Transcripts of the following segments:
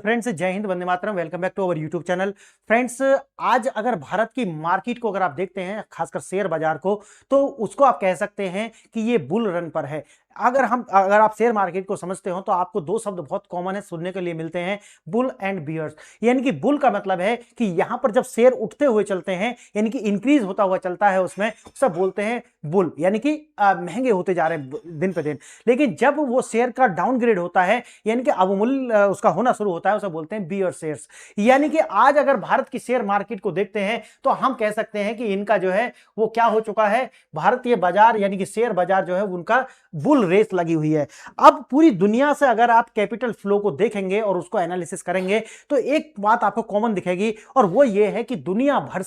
Friends, जय हिंद, वंदे मातरम। Welcome back to our YouTube channel. Friends, आज अगर भारत की मार्केट को अगर आप देखते हैं, खासकर शेयर बाजार को, तो उसको आप कह सकते हैं कि ये बुल रन पर है। अगर आप शेयर मार्केट को समझते हो तो आपको दो शब्द बहुत कॉमन है, सुनने के लिए मिलते हैं, बुल एंड बियर्स। यानी कि बुल का मतलब है कि यहां पर जब शेयर उठते हुए चलते हैं, यानी कि इंक्रीज होता हुआ चलता है, उसमें सब बोलते हैं बुल, यानी कि महंगे होते जा रहे हैं दिन पे दिन। लेकिन जब वो शेयर का डाउनग्रेड होता है, यानी कि अवमूल्य उसका होना शुरू होता है, उसे बोलते हैं बियर शेयर्स। यानी कि आज अगर भारत की शेयर मार्केट को देखते हैं तो हम कह सकते हैं कि इनका जो है वो क्या हो चुका है, भारतीय बाजार यानी कि शेयर बाजार जो है उनका बुल रेस लगी हुई है। अब पूरी दुनिया से अगर आप कैपिटल फ्लो को देखेंगे और उसको एनालिसिस करेंगे तो एक बात आपको कॉमन दिखेगी, और वो ये है कि दुनिया भर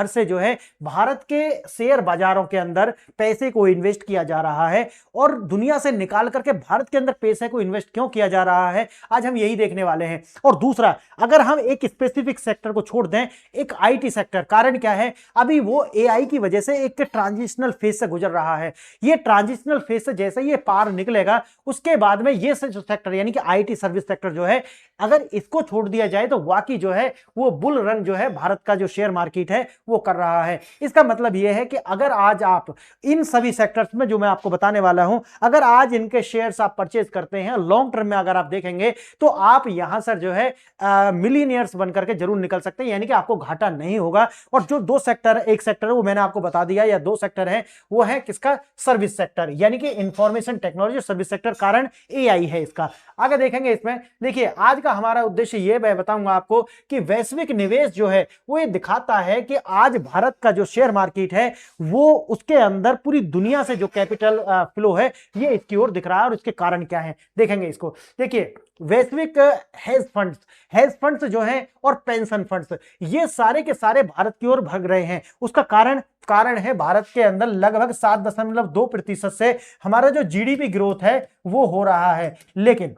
से जो है भारत के शेयर बाजारों के अंदर पैसे को इन्वेस्ट किया जा रहा है। और दुनिया से निकाल करके भारत के अंदर पैसे को इन्वेस्ट क्यों किया जा रहा है, आज हम यही देखने वाले हैं। और दूसरा, अगर हम एक स्पेसिफिक सेक्टर को छोड़ दें, एक आईटी सेक्टर, कारण क्या है, अभी वो एआई की वजह से एक ट्रांजिशनल फेज से गुजर रहा है। ये ट्रांजिशनल फेज से जैसे ये पार निकलेगा, उसके बाद में ये सेक्टर यानी कि आईटी सर्विस सेक्टर जो है, अगर इसको छोड़ दिया जाए तो वाकई जो है वो बुल रन जो है भारत का जो शेयर मार्केट है वो कर रहा है। इसका मतलब ये है कि अगर आज आप इन सभी सेक्टर्स में जो मैं आपको बताने वाला हूं, अगर आज इनके शेयर्स आप परचेज करते हैं, लॉन्ग टर्म में अगर आप देखेंगे तो आप यहां से जो है मिलीनियर्स बनकर के जरूर निकल सकते हैं, यानी कि आपको घाटा नहीं होगा। और जो दो सेक्टर, एक सेक्टर है वो मैंने आपको बता दिया, या दो सेक्टर है वो है किसका, सर्विस सेक्टर, यानी कि इंफॉर्मेशन टेक्नोलॉजी सर्विस सेक्टर, कारण एआई है इसका। आगे देखेंगे इसमें, देखिए आज का हमारा उद्देश्य ये मैं बताऊंगा आपको कि वैश्विक निवेश जो है वो ये दिखाता है कि आज भारत का जो शेयर मार्केट है वो उसके अंदर पूरी दुनिया से जो कैपिटल फ्लो है ये इसकी ओर दिख रहा है। और इसके कारण क्या है देखेंगे इसको। देखिए, वैश्विक हेज फंड्स जो हैं और पेंशन फंड्स, ये सारे के सारे भारत की ओर भाग रहे हैं। उसका कारण है भारत के अंदर लगभग 7.2% से हमारा जो जीडीपी ग्रोथ है वो हो रहा है, लेकिन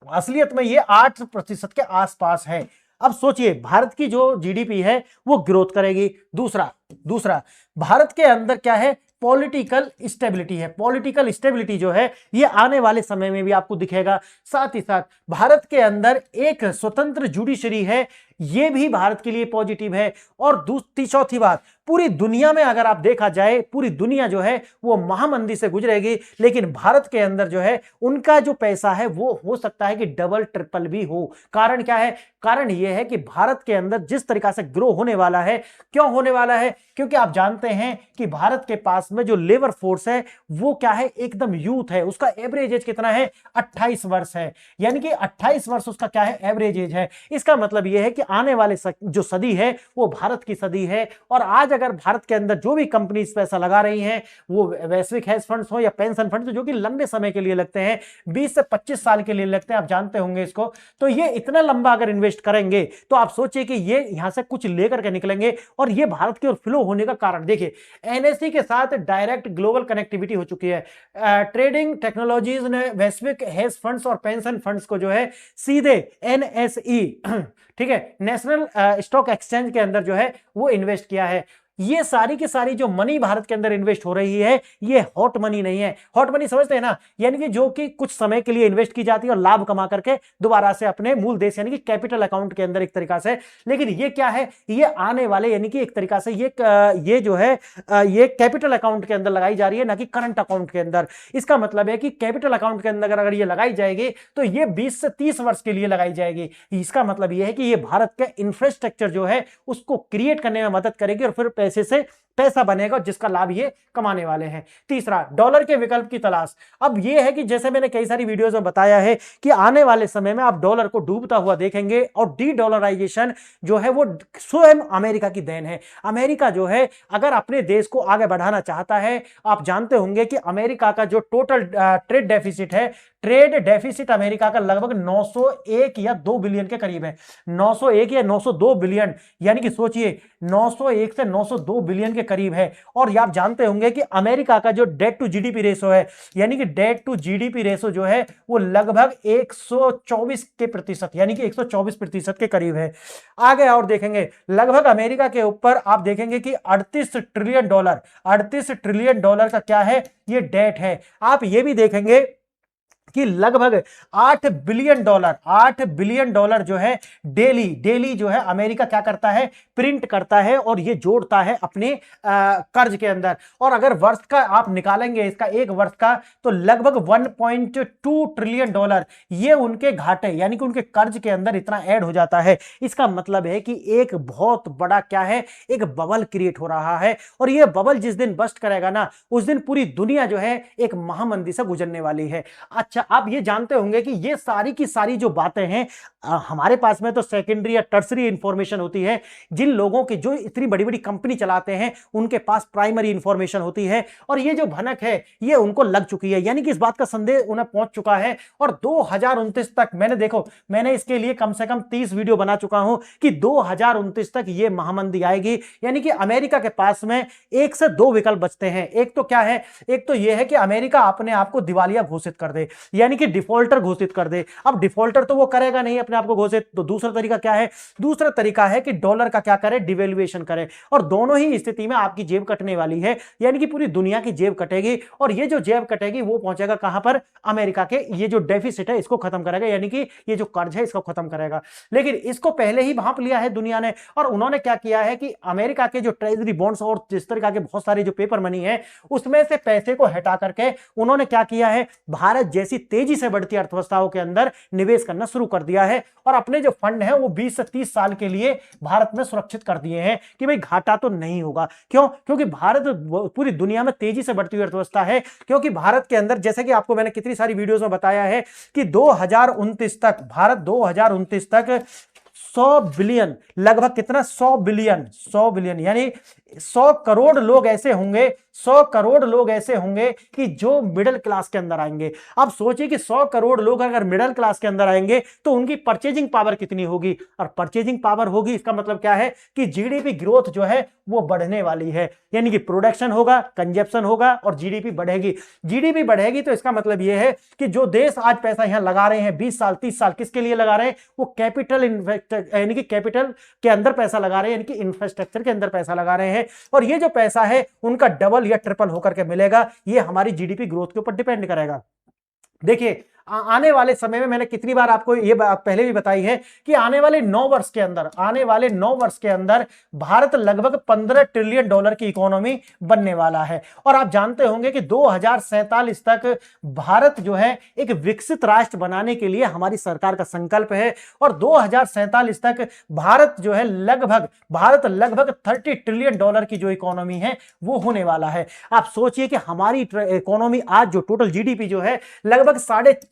असलियत में ये 8% के आसपास है। अब सोचिए, भारत की जो जीडीपी है वो ग्रोथ करेगी। दूसरा भारत के अंदर क्या है, पॉलिटिकल स्टेबिलिटी है। पॉलिटिकल स्टेबिलिटी जो है ये आने वाले समय में भी आपको दिखेगा। साथ ही साथ भारत के अंदर एक स्वतंत्र जुडिशरी है, ये भी भारत के लिए पॉजिटिव है। और चौथी बात, पूरी दुनिया में अगर आप देखा जाए, पूरी दुनिया जो है वो महामंदी से गुजरेगी, लेकिन भारत के अंदर जो है उनका जो पैसा है वो हो सकता है कि डबल ट्रिपल भी हो। कारण क्या है, कारण यह है कि भारत के अंदर जिस तरीका से ग्रो होने वाला है, क्यों होने वाला है, क्योंकि आप जानते हैं कि भारत के पास में जो लेबर फोर्स है वो क्या है, एकदम यूथ है। उसका एवरेज एज कितना है, 28 वर्ष है, यानी कि 28 वर्ष उसका क्या है, एवरेज एज है। इसका मतलब यह है कि आने वाले जो सदी है वो भारत की सदी है। और आज अगर भारत के अंदर जो भी कंपनीज पैसा लगा रही हैं, वो वैश्विक हेज फंड्स हो या पेंशन फंड्स, जो कि लंबे समय के लिए लगते हैं, 20 से 25 साल के लिए लगते हैं, आप जानते होंगे इसको, तो ये इतना लंबा अगर इन्वेस्ट करेंगे तो आप सोचिए कि ये यहां से कुछ लेकर के निकलेंगे और ये भारत की ओर फ्लो होने का कारण। देखिए, एनएसई के साथ डायरेक्ट ग्लोबल कनेक्टिविटी हो चुकी है। ट्रेडिंग टेक्नोलॉजीज ने वैश्विक हेज फंड्स और पेंशन फंड्स को जो है सीधे एनएसई ठीक है, नेशनल स्टॉक एक्सचेंज के अंदर जो है वो इन्वेस्ट किया है। ये सारी की सारी जो मनी भारत के अंदर इन्वेस्ट हो रही है ये हॉट मनी नहीं है। हॉट मनी समझते हैं ना, यानी कि जो कि कुछ समय के लिए इन्वेस्ट की जाती है और लाभ कमा करके दोबारा से अपने मूल देश यानी कि कैपिटल अकाउंट के अंदर एक तरीका से। लेकिन ये क्या है, ये आने वाले यानी कि एक तरीका से ये जो है ये कैपिटल अकाउंट के अंदर लगाई जा रही है, ना कि करंट अकाउंट के अंदर। इसका मतलब है कि कैपिटल अकाउंट के अंदर अगर ये लगाई जाएगी तो ये 20 से 30 वर्ष के लिए लगाई जाएगी। इसका मतलब यह है कि ये भारत का इंफ्रास्ट्रक्चर जो है उसको क्रिएट करने में मदद करेगी और फिर पैसे से पैसा बनेगा जिसका लाभ ये कमाने वाले हैं। तीसरा, डॉलर के विकल्प की तलाश। अब ये है कि जैसे मैंने कई सारी वीडियोस में बताया है कि आने वाले समय में आप डॉलर को डूबता हुआ देखेंगे और डी डॉलराइजेशन जो है वो स्वयं अमेरिका की देन है। अमेरिका जो है अगर अपने देश को आगे बढ़ाना चाहता है, आप जानते होंगे कि अमेरिका का जो टोटल ट्रेड डेफिसिट है, ट्रेड डेफिसिट अमेरिका का लगभग 901 या 2 बिलियन के करीब है। 901 या 902 बिलियन, यानी कि सोचिए 901 से 902 बिलियन के करीब है। और आप जानते होंगे कि अमेरिका का जो डेट टू जीडीपी रेशो है, यानी कि डेट टू जीडीपी रेशो जो है वो लगभग 124% यानी कि 124% के करीब है। आगे और देखेंगे, लगभग अमेरिका के ऊपर आप देखेंगे कि 38 ट्रिलियन डॉलर का क्या है, ये डेट है। आप ये भी देखेंगे कि लगभग 8 बिलियन डॉलर जो है डेली जो है अमेरिका क्या करता है, प्रिंट करता है और ये जोड़ता है अपने कर्ज के अंदर। और अगर वर्ष का आप निकालेंगे इसका एक वर्ष का, तो लगभग 1.2 ट्रिलियन डॉलर ये उनके घाटे यानी कि उनके कर्ज के अंदर इतना ऐड हो जाता है। इसका मतलब है कि एक बहुत बड़ा क्या है, एक बबल क्रिएट हो रहा है। और ये बबल जिस दिन बस्ट करेगा ना, उस दिन पूरी दुनिया जो है एक महामंदी से गुजरने वाली है। अच्छा, आप ये जानते होंगे कि ये सारी की सारी जो बातें हैं हमारे पास में तो सेकेंडरी या टर्सरी इंफॉर्मेशन होती है। जिन लोगों की जो इतनी बड़ी बड़ी कंपनी चलाते हैं उनके पास प्राइमरी इंफॉर्मेशन होती है, और ये जो भनक है ये उनको लग चुकी है, यानी कि इस बात का संदेह उन्हें पहुंच चुका है। और 2029 तक मैंने इसके लिए कम से कम 30 वीडियो बना चुका हूं कि 2029 तक ये महामंदी आएगी। यानी कि अमेरिका के पास में एक से दो विकल्प बचते हैं। एक तो क्या है, एक तो यह है कि अमेरिका अपने आप को दिवालिया घोषित कर दे, यानी कि डिफॉल्टर घोषित कर दे। अब डिफॉल्टर तो वो करेगा नहीं अपने आप को घोषित, तो दूसरा तरीका क्या है, दूसरा तरीका है कि डॉलर का क्या करे, डिवेल्युएशन करे। और दोनों ही स्थिति में आपकी जेब कटने वाली है, यानी कि पूरी दुनिया की जेब कटेगी। और ये जो जेब कटेगी वो पहुंचेगा कहां पर, अमेरिका के ये जो डेफिसिट है इसको खत्म करेगा, यानी कि ये जो कर्ज है इसको खत्म करेगा। लेकिन इसको पहले ही भांप लिया है दुनिया ने, और उन्होंने क्या किया है कि अमेरिका के जो ट्रेजरी बॉन्ड्स और जिस तरह के बहुत सारे जो पेपर मनी है उसमें से पैसे को हटा करके उन्होंने क्या किया है, भारत जैसी तेजी से बढ़ती अर्थव्यवस्थाओं के अंदर निवेश करना शुरू कर दिया है। और अपने जो फंड है वो 20 से 30 साल के लिए भारत में सुरक्षित कर दिए हैं कि भाई घाटा तो नहीं होगा। क्यों? क्योंकि भारत पूरी दुनिया में तेजी से बढ़ती हुई अर्थव्यवस्था है। क्योंकि भारत के अंदर, जैसे कि आपको मैंने कितनी सारी वीडियोस में बताया है कि 2029 तक भारत 2029 तक 100 बिलियन, लगभग कितना, 100 बिलियन यानी 100 करोड़ लोग ऐसे होंगे, 100 करोड़ लोग ऐसे होंगे कि जो मिडिल क्लास के अंदर आएंगे। अब सोचिए कि 100 करोड़ लोग अगर मिडिल क्लास के अंदर आएंगे तो उनकी परचेजिंग पावर कितनी होगी, और परचेजिंग पावर होगी, इसका मतलब क्या है कि जीडीपी ग्रोथ जो है वो बढ़ने वाली है। यानी कि प्रोडक्शन होगा, कंजप्शन होगा और जीडीपी बढ़ेगी। जीडीपी बढ़ेगी तो इसका मतलब यह है कि जो देश आज पैसा यहां लगा रहे हैं 20 साल 30 साल, किसके लिए लगा रहे हैं, वो कैपिटल यानी कि कैपिटल के अंदर पैसा लगा रहे हैं, यानी कि इंफ्रास्ट्रक्चर के अंदर पैसा लगा रहे हैं। और ये जो पैसा है उनका डबल या ट्रिपल होकर के मिलेगा। ये हमारी जीडीपी ग्रोथ के ऊपर डिपेंड करेगा। देखिए आने वाले समय में मैंने कितनी बार आपको ये बात पहले भी बताई है कि आने वाले 9 वर्ष के अंदर भारत लगभग 15 ट्रिलियन डॉलर की इकोनॉमी बनने वाला है। और आप जानते होंगे कि 2047 तक भारत जो है एक विकसित राष्ट्र बनाने के लिए हमारी सरकार का संकल्प है। और 2047 तक भारत जो है लगभग 30 ट्रिलियन डॉलर की जो इकोनॉमी है वो होने वाला है। आप सोचिए कि हमारी इकोनॉमी आज जो टोटल जीडीपी जो है लगभग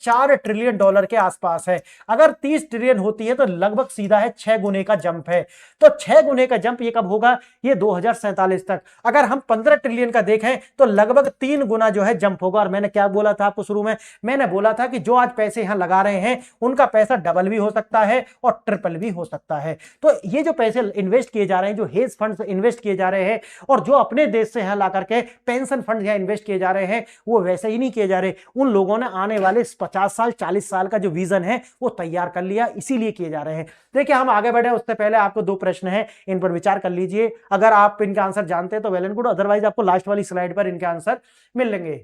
4.5 ट्रिलियन डॉलर के आसपास है। अगर 30 ट्रिलियन होती है तो लगभग सीधा है 6 गुने का जंप है। तो 6 गुने का जंप ये कब होगा, ये 2047 तक। अगर हम 15 ट्रिलियन का देखें तो लगभग 3 गुना जो है जंप होगा। और मैंने क्या बोला था आपको शुरू में, मैंने बोला था कि जो आज पैसे यहां लगा रहे हैं उनका पैसा डबल भी हो सकता है और ट्रिपल भी हो सकता है। तो ये जो पैसे इन्वेस्ट किए जा रहे हैं, जो हेज फंड इन्वेस्ट किए जा रहे हैं और जो अपने देश से यहां ला करके पेंशन फंड यहां इन्वेस्ट किए जा रहे हैं, वो वैसे ही नहीं किए जा रहे। उन लोगों ने आने वाले 50 साल 40 साल का जो विजन है वो तैयार कर लिया, इसीलिए किए जा रहे हैं। देखिए हम आगे बढ़े उससे पहले आपको 2 प्रश्न हैं, इन पर विचार कर लीजिए। अगर आप इनका आंसर जानते हैं तो वेल एंड गुड, अदरवाइज आपको लास्ट वाली स्लाइड पर इनके आंसर मिल लेंगे।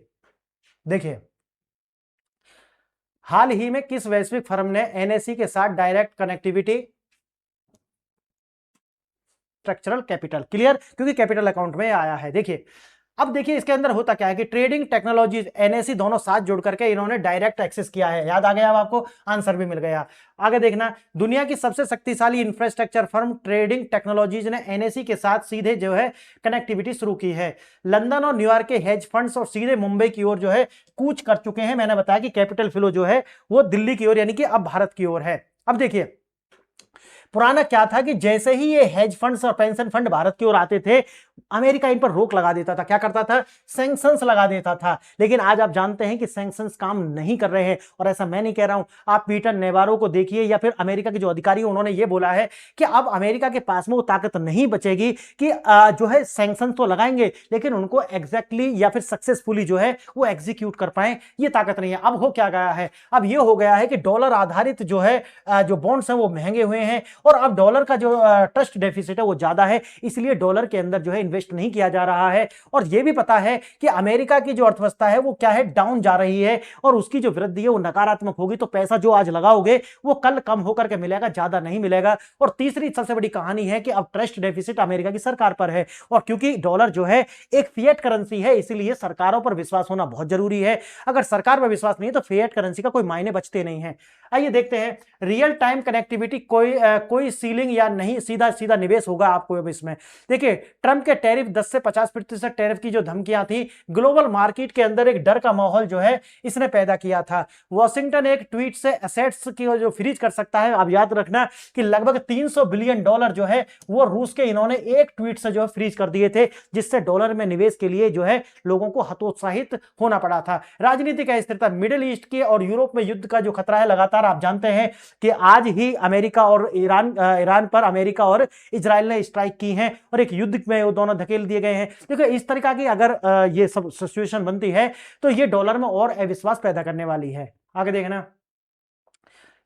देखिए हाल ही में किस वैश्विक फर्म ने एनएसई के साथ direct connectivity, structural capital, clear, क्योंकि कैपिटल अकाउंट में आया है। देखिए अब देखिए इसके अंदर होता क्या है कि ट्रेडिंग टेक्नोलॉजीज एनएसई दोनों साथ जोड़ करके इन्होंने डायरेक्ट एक्सेस किया है। याद आ गया, अब आपको आंसर भी मिल गया। आगे देखना, दुनिया की सबसे शक्तिशाली इंफ्रास्ट्रक्चर फर्म ट्रेडिंग टेक्नोलॉजीज ने एनएसई के साथ सीधे जो है कनेक्टिविटी शुरू की है। लंदन और न्यूयॉर्क के हेज फंड्स और सीधे मुंबई की ओर जो है कूच कर चुके हैं। मैंने बताया कि कैपिटल फ्लो जो है वो दिल्ली की ओर यानी कि अब भारत की ओर है। अब देखिए पुराना क्या था कि जैसे ही ये हेज फंड्स और पेंशन फंड भारत की ओर आते थे, अमेरिका इन पर रोक लगा देता था। क्या करता था, सैंक्शंस लगा देता था। लेकिन आज आप जानते हैं कि सैंक्शंस काम नहीं कर रहे हैं। और ऐसा मैं नहीं कह रहा हूं, आप पीटर नेवारो को देखिए या फिर अमेरिका के जो अधिकारी, उन्होंने ये बोला है कि अब अमेरिका के पास में वो ताकत नहीं बचेगी कि जो है सैंक्शंस तो लगाएंगे लेकिन उनको एग्जैक्टली या फिर सक्सेसफुली जो है वो एग्जीक्यूट कर पाए, ये ताकत नहीं है। अब हो क्या गया है, अब ये हो गया है कि डॉलर आधारित जो है जो बॉन्ड्स हैं वो महंगे हुए हैं और अब डॉलर का जो ट्रस्ट डेफिसिट है वो ज्यादा है, इसलिए डॉलर के अंदर जो है इन्वेस्ट नहीं किया जा रहा है, और यह भी पता है कि अमेरिका की जो अर्थव्यवस्था है वो क्या है, डाउन जा रही है, और उसकी जो वृद्धि है वो नकारात्मक होगी, तो पैसा जो आज लगाओगे वो कल कम होकर के मिलेगा, ज्यादा नहीं मिलेगा। और तीसरी सबसे बड़ी कहानी है कि अब ट्रस्ट डेफिसिट अमेरिका की सरकार पर है, और क्योंकि डॉलर जो है एक फिएट करेंसी है, इसलिए सरकारों पर विश्वास होना बहुत जरूरी है। अगर सरकार पर विश्वास नहीं है तो फिएट करेंसी का कोई मायने बचते नहीं है। आइए देखते हैं रियल टाइम कनेक्टिविटी, कोई सीलिंग या नहीं, सीधा सीधा निवेश होगा आपको अब इसमें। देखिए, ट्रंप के टैरिफ 10 से 50% टैरिफ की जो धमकियां थी, ग्लोबल मार्केट के अंदर एक डर का माहौल जो है इसने पैदा किया था। वॉशिंगटन एक ट्वीट से एसेट्स की जो फ्रीज कर सकता है, आप याद रखना कि लगभग $300 बिलियन जो है वो रूस के इन्होंने एक ट्वीट से जो है फ्रीज कर दिए थे, जिससे डॉलर में निवेश के लिए जो है लोगों को हतोत्साहित होना पड़ा था। राजनीतिक अस्थिरता, मिडिल ईस्ट के और यूरोप में युद्ध का जो खतरा है लगातार, आप जानते हैं कि आज ही अमेरिका और ईरान पर अमेरिका और इजराइल ने स्ट्राइक की है, और एक युद्ध में वो दोनों धकेल दिए गए हैं। देखो, इस तरीका की अगर ये सब सिचुएशन बनती है तो ये डॉलर में और अविश्वास पैदा करने वाली है। आगे देखना,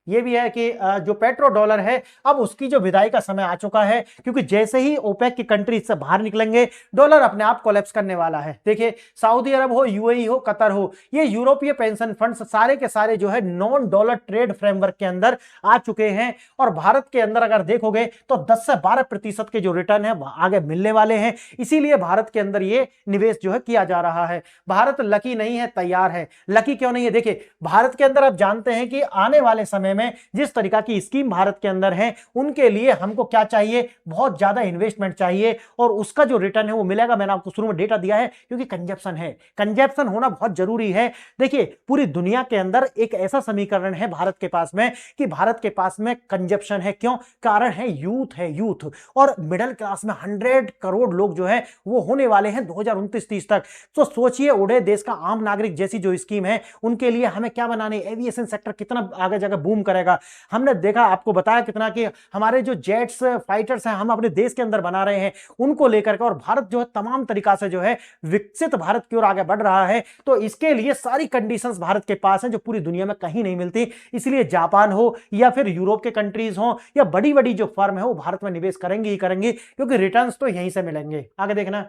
ये भी है कि जो पेट्रो डॉलर है अब उसकी जो विदाई का समय आ चुका है, क्योंकि जैसे ही ओपेक की कंट्री से बाहर निकलेंगे डॉलर अपने आप कोलैप्स करने वाला है। देखिए, सऊदी अरब हो, यूएई हो, कतर हो, ये यूरोपीय पेंशन फंड्स सारे के सारे जो है नॉन डॉलर ट्रेड फ्रेमवर्क के अंदर आ चुके हैं, और भारत के अंदर अगर देखोगे तो 10 से 12% के जो रिटर्न है आगे मिलने वाले हैं। इसीलिए भारत के अंदर ये निवेश जो है किया जा रहा है। भारत लकी नहीं है, तैयार है। लकी क्यों नहीं है? देखिए, भारत के अंदर आप जानते हैं कि आने वाले समय में जिस तरीका की स्कीम भारत के अंदर है, उनके लिए हमको क्या चाहिए, बहुत ज्यादा इन्वेस्टमेंट चाहिए, और उसका जो रिटर्न है वो मिलेगा। मैंने आपको शुरू में डेटा दिया है, क्योंकि कंजप्शन है, कंजप्शन होना बहुत जरूरी है। देखिए, पूरी दुनिया के अंदर एक ऐसा समीकरण है भारत के पास में कि भारत के पास में कंजप्शन है। क्यों? कारण है यूथ है, यूथ, और मिडिल क्लास में 100 करोड़ लोग जो है वो होने वाले हैं 2029-30 तक। तो सोचिए, उड़े देश का आम नागरिक जैसी जो स्कीम है उनके लिए हमें क्या बनानी, एविएशन सेक्टर कितना आगे जाकर बूम करेगा। हमने देखा, आपको बताया कितना कि हमारे जो जेट्स फाइटर्स हैं हम अपने देश के अंदर बना रहे हैं, उनको लेकर के, और भारत जो है तमाम तरीका से जो है विकसित भारत की ओर आगे बढ़ रहा है। तो इसके लिए सारी कंडीशंस भारत के पास हैं जो पूरी दुनिया में कहीं नहीं मिलती। इसलिए जापान हो या फिर यूरोप के कंट्रीज हो या बड़ी बड़ी जो फर्म है वो भारत में निवेश करेंगी ही करेंगी, क्योंकि रिटर्न्स तो यहीं से मिलेंगे। आगे देखना,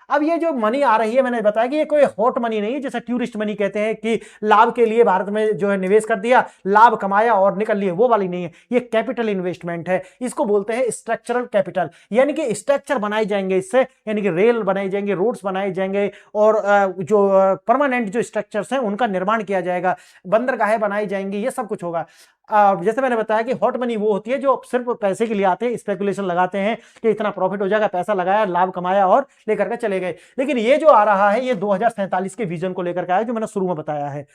अब ये जो मनी आ रही है, मैंने बताया कि ये कोई हॉट मनी नहीं है, जैसे टूरिस्ट मनी कहते हैं कि लाभ के लिए भारत में जो है निवेश कर दिया, लाभ कमाया और निकल लिए, वो वाली नहीं है। ये कैपिटल इन्वेस्टमेंट है, इसको बोलते हैं स्ट्रक्चरल कैपिटल। यानी कि स्ट्रक्चर बनाए जाएंगे इससे, यानी कि रेल बनाए जाएंगे, रोड्स बनाए जाएंगे, और जो परमानेंट जो स्ट्रक्चर्स हैं उनका निर्माण किया जाएगा, बंदरगाहें बनाई जाएंगी, ये सब कुछ होगा। जैसे मैंने बताया कि हॉट मनी वो होती है जो सिर्फ पैसे के लिए आते हैं, स्पेकुलेशन लगाते हैं कि इतना प्रॉफिट हो जाएगा, पैसा लगाया, लाभ कमाया और लेकर के चले गए। लेकिन ये जो आ रहा है ये 2047 के विजन को लेकर के आया, जो मैंने शुरू में बताया है।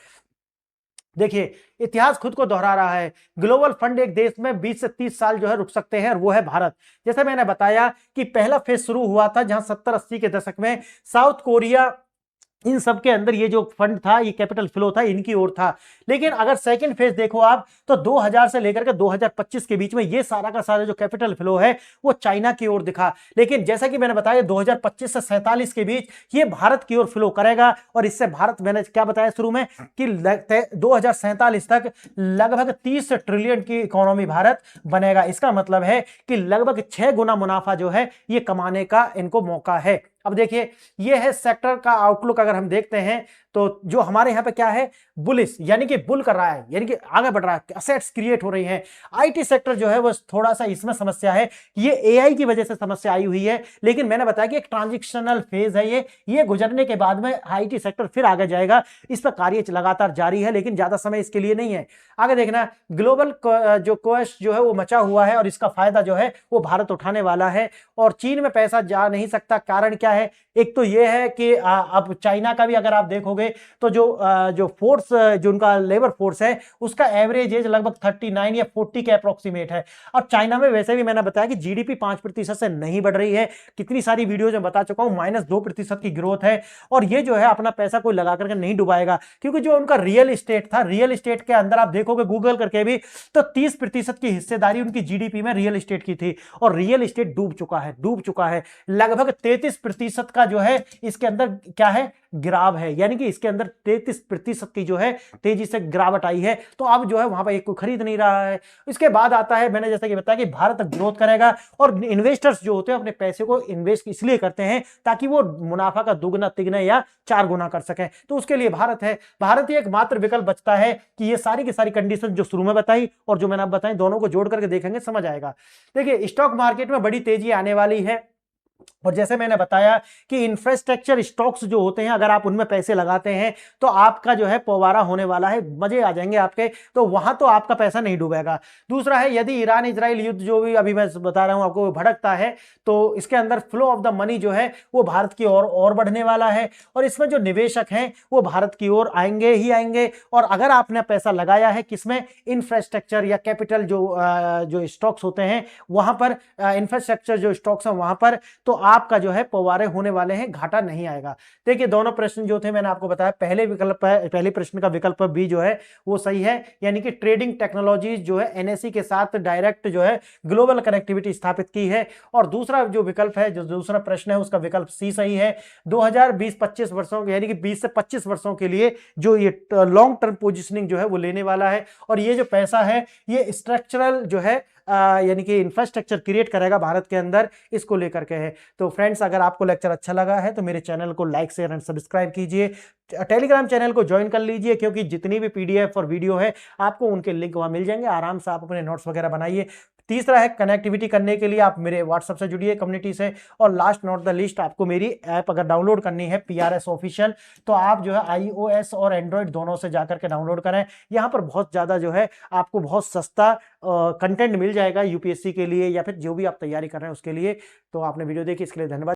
देखिए, इतिहास खुद को दोहरा रहा है। ग्लोबल फंड एक देश में 20 से 30 साल जो है रुक सकते हैं, और वो है भारत। जैसे मैंने बताया कि पहला फेज शुरू हुआ था जहां 70-80 के दशक में साउथ कोरिया, इन सब के अंदर ये जो फंड था, ये कैपिटल फ्लो था, इनकी ओर था। लेकिन अगर सेकंड फेज देखो आप, तो 2000 से लेकर के 2025 के बीच में ये सारा का सारा जो कैपिटल फ्लो है वो चाइना की ओर दिखा। लेकिन जैसा कि मैंने बताया 2025 से 47 के बीच ये भारत की ओर फ्लो करेगा, और इससे भारत, मैंने क्या बताया शुरू में कि 2047 तक लगभग 30 ट्रिलियन की इकोनॉमी भारत बनेगा। इसका मतलब है कि लगभग 6 गुना मुनाफा जो है ये कमाने का इनको मौका है। अब देखिए, ये है सेक्टर का आउटलुक। अगर हम देखते हैं तो जो हमारे यहां पे क्या है, बुलिश, यानी कि बुल कर रहा है, यानी कि आगे बढ़ रहा है, असेट्स क्रिएट हो रही हैं। आईटी सेक्टर जो है वो थोड़ा सा इसमें समस्या है, ये एआई की वजह से समस्या आई हुई है। लेकिन मैंने बताया कि एक ट्रांजिशनल फेज है, ये गुजरने के बाद में आईटी सेक्टर फिर आगे जाएगा। इस पर कार्य लगातार जारी है, लेकिन ज्यादा समय इसके लिए नहीं है। आगे देखना, ग्लोबल जो कोश जो है वो मचा हुआ है, और इसका फायदा जो है वो भारत उठाने वाला है, और चीन में पैसा जा नहीं सकता। कारण क्या है? एक तो ये है कि अब चाइना का भी अगर आप देखोगे तो जो फोर्स, जो उनका लेबर फोर्स है उसका एवरेज एज लगभग 39 या 40 के अप्रोक्सीमेट है। और चाइना में वैसे भी मैंने बताया कि जीडीपी 5% से नहीं बढ़ रही है। कितनी सारी वीडियो में बता चुका हूं, -2% की ग्रोथ है। और ये जो है अपना पैसा कोई लगा करके नहीं डुबाएगा, क्योंकि जो उनका रियल एस्टेट था, रियल एस्टेट के अंदर आप देखोगे गूगल करके भी, तो 30% की हिस्सेदारी उनकी जीडीपी में रियल एस्टेट की थी, और रियल एस्टेट डूब चुका है। लगभग 33% का जो है इसके अंदर क्या है, गिराव है, यानी कि कि इसके अंदर 33% की जो है तेजी से गिरावट आई है। तो अब जो है वहां पर एक कोई खरीद नहीं रहा है। इसके बाद आता है, मैंने जैसा कि बताया कि भारत ग्रोथ करेगा, और इन्वेस्टर्स जो होते हैं अपने पैसे को इन्वेस्ट इसलिए करते हैं ताकि वो मुनाफा का दुगना तिगना या 4 गुना कर सकें। तो उसके लिए भारत है। भारत ही एकमात्र विकल्प बचता है कि ये सारी की सारी कंडीशन जो शुरू में बताई और जो मैंने आप बताई, दोनों को जोड़ करके देखेंगे समझ आएगा। देखिए, स्टॉक मार्केट में बड़ी तेजी आने वाली है, और जैसे मैंने बताया कि इंफ्रास्ट्रक्चर स्टॉक्स जो होते हैं, अगर आप उनमें पैसे लगाते हैं तो आपका जो है पवारा होने वाला है, मजे आ जाएंगे आपके, तो वहां तो आपका पैसा नहीं डूबेगा। दूसरा है, यदि ईरान इजराइल युद्ध जो भी अभी मैं बता रहा हूं आपको भड़कता है, तो इसके अंदर फ्लो ऑफ द मनी जो है वो भारत की ओर और बढ़ने वाला है, और इसमें जो निवेशक हैं वो भारत की ओर आएंगे ही आएंगे। और अगर आपने पैसा लगाया है किसमें, इंफ्रास्ट्रक्चर या कैपिटल जो स्टॉक्स होते हैं वहां पर, इंफ्रास्ट्रक्चर जो स्टॉक्स हैं वहां पर, तो आपका जो है पवारे होने वाले हैं, घाटा नहीं आएगा। देखिए, दोनों प्रश्न जो थे मैंने आपको बताया, पहले प्रश्न का विकल्प भी जो है वो सही है, यानी कि ट्रेडिंग टेक्नोलॉजीज जो है एनएसई के साथ डायरेक्ट जो है ग्लोबल कनेक्टिविटी स्थापित की है। और दूसरा जो विकल्प है, जो दूसरा प्रश्न है, उसका विकल्प सी सही है। 2020-25 वर्षों यानी कि 20 से 25 वर्षों के लिए जो ये लॉन्ग टर्म पोजिशनिंग जो है वो लेने वाला है, और ये जो पैसा है ये स्ट्रक्चरल जो है यानी कि इंफ्रास्ट्रक्चर क्रिएट करेगा भारत के अंदर, इसको लेकर के है। तो फ्रेंड्स, अगर आपको लेक्चर अच्छा लगा है तो मेरे चैनल को लाइक शेयर एंड सब्सक्राइब कीजिए। टेलीग्राम चैनल को ज्वाइन कर लीजिए, क्योंकि जितनी भी पीडीएफ और वीडियो है आपको उनके लिंक वहां मिल जाएंगे, आराम से आप अपने नोट्स वगैरह बनाइए। तीसरा है, कनेक्टिविटी करने के लिए आप मेरे व्हाट्सएप से जुड़िए, कम्युनिटी से। और लास्ट नॉट द लिस्ट, आपको मेरी ऐप अगर डाउनलोड करनी है PRS ऑफिशियल, तो आप जो है iOS और एंड्रॉइड दोनों से जाकर के डाउनलोड करें। यहाँ पर बहुत ज़्यादा जो है आपको बहुत सस्ता कंटेंट मिल जाएगा यूपीएससी के लिए, या फिर जो भी आप तैयारी कर रहे हैं उसके लिए। तो आपने वीडियो देखी, इसके लिए धन्यवाद।